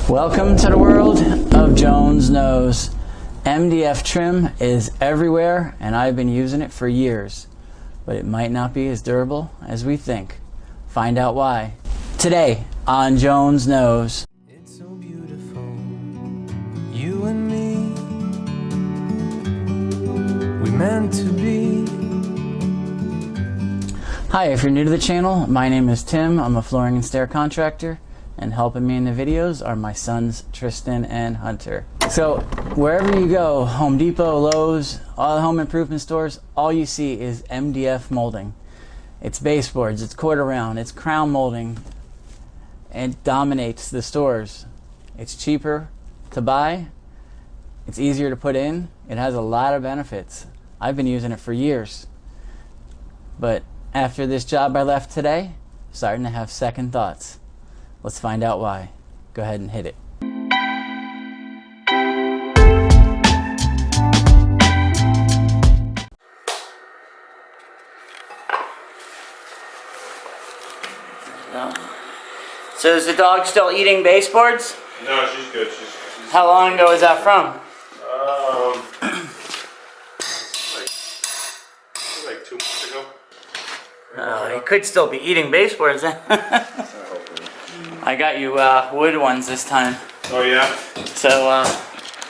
Welcome to the world of Jones Knows. MDF trim is everywhere and I've been using it for years, but it might not be as durable as we think. Find out why today on Jones Knows. It's so beautiful, you and me, we meant to be. Hi, if you're new to the channel, my name is Tim. I'm a flooring and stair contractor, and helping me in the videos are my sons Tristan and Hunter. So wherever you go, Home Depot, Lowe's, all the home improvement stores, all you see is MDF molding. It's baseboards, it's quarter round, it's crown molding, and it dominates the stores. It's cheaper to buy, it's easier to put in, it has a lot of benefits. I've been using it for years, but after this job I left today, I'm starting to have second thoughts. Let's find out why. Go ahead and hit it. So is the dog still eating baseboards? No, she's good. She's How long ago was that from? like 2 months ago. He could still be eating baseboards then. I got you wood ones this time. Oh yeah? So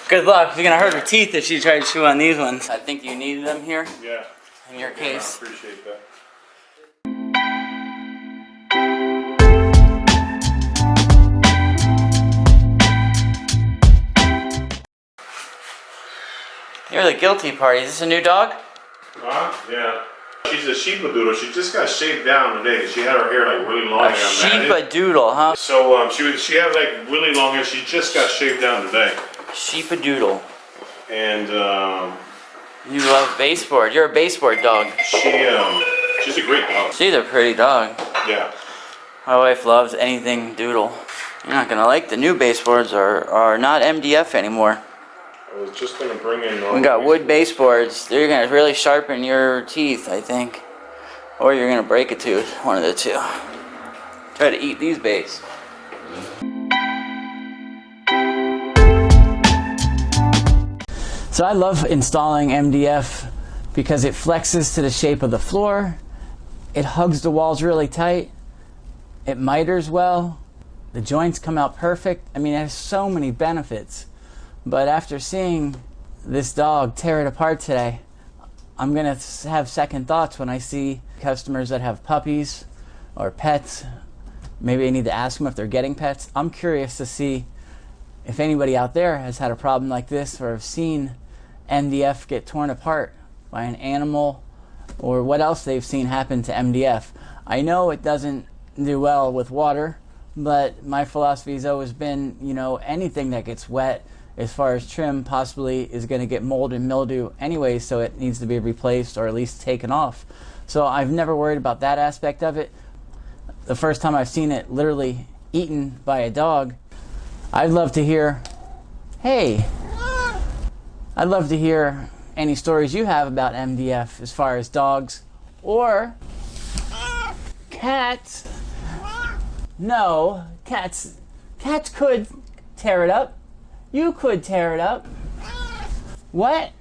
good luck. You're gonna hurt her teeth if she tries to chew on these ones. I think you needed them here Yeah. in your case. I appreciate that. You're the guilty party. Is this a new dog? Yeah. She's a sheepadoodle. She just got shaved down today. She had her hair like really long. A sheepadoodle, huh? So she had like really long hair. She just got shaved down today. Sheepadoodle. And You love baseboard. You're a baseboard dog. she's a great dog. She's a pretty dog. Yeah. My wife loves anything doodle. You're not gonna like the new baseboards are not MDF anymore. I was just gonna bring in. We got wood baseboards. They're gonna really sharpen your teeth, I think, or you're gonna break a tooth. One of the two. Try to eat these bass. So I love installing MDF because it flexes to the shape of the floor. It hugs the walls really tight. It miters well. The joints come out perfect. I mean, it has so many benefits. But after seeing this dog tear it apart today, I'm gonna have second thoughts when I see customers that have puppies or pets. Maybe I need to ask them if they're getting pets. I'm curious to see if anybody out there has had a problem like this or have seen MDF get torn apart by an animal, or what else they've seen happen to MDF. I know it doesn't do well with water, but my philosophy has always been, you know, anything that gets wet as far as trim possibly is going to get mold and mildew anyway, so it needs to be replaced or at least taken off. So I've never worried about that aspect of it. The first time I've seen it literally eaten by a dog, I'd love to hear, hey, I'd love to hear any stories you have about MDF as far as dogs or cats. No, cats could tear it up. You could tear it up. What?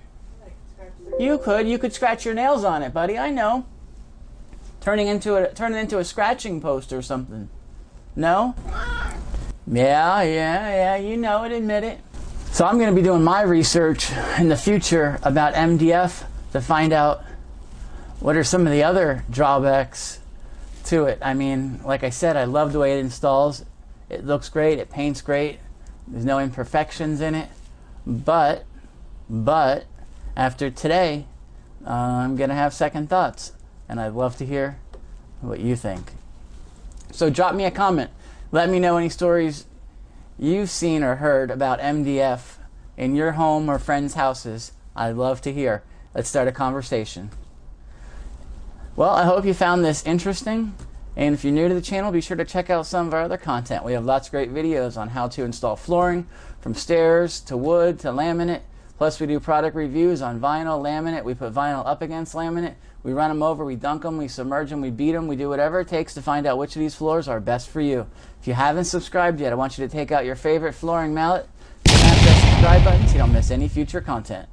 You could scratch your nails on it, buddy. I know. Turn it into a scratching post or something. No? Yeah, you know it, admit it. So I'm going to be doing my research in the future about MDF to find out what are some of the other drawbacks to it. I mean, like I said, I love the way it installs. It looks great, it paints great. There's no imperfections in it, but after today, I'm gonna have second thoughts, and I'd love to hear what you think. So drop me a comment. Let me know any stories you've seen or heard about MDF in your home or friends' houses. I'd love to hear. Let's start a conversation. Well, I hope you found this interesting. And if you're new to the channel, be sure to check out some of our other content. We have lots of great videos on how to install flooring, from stairs to wood to laminate Plus, we do product reviews on vinyl, laminate. We put vinyl up against laminate. We run them over, we dunk them, we submerge them, we beat them. We do whatever it takes to find out which of these floors are best for you. If you haven't subscribed yet, I want you to take out your favorite flooring mallet, smash that subscribe button so you don't miss any future content.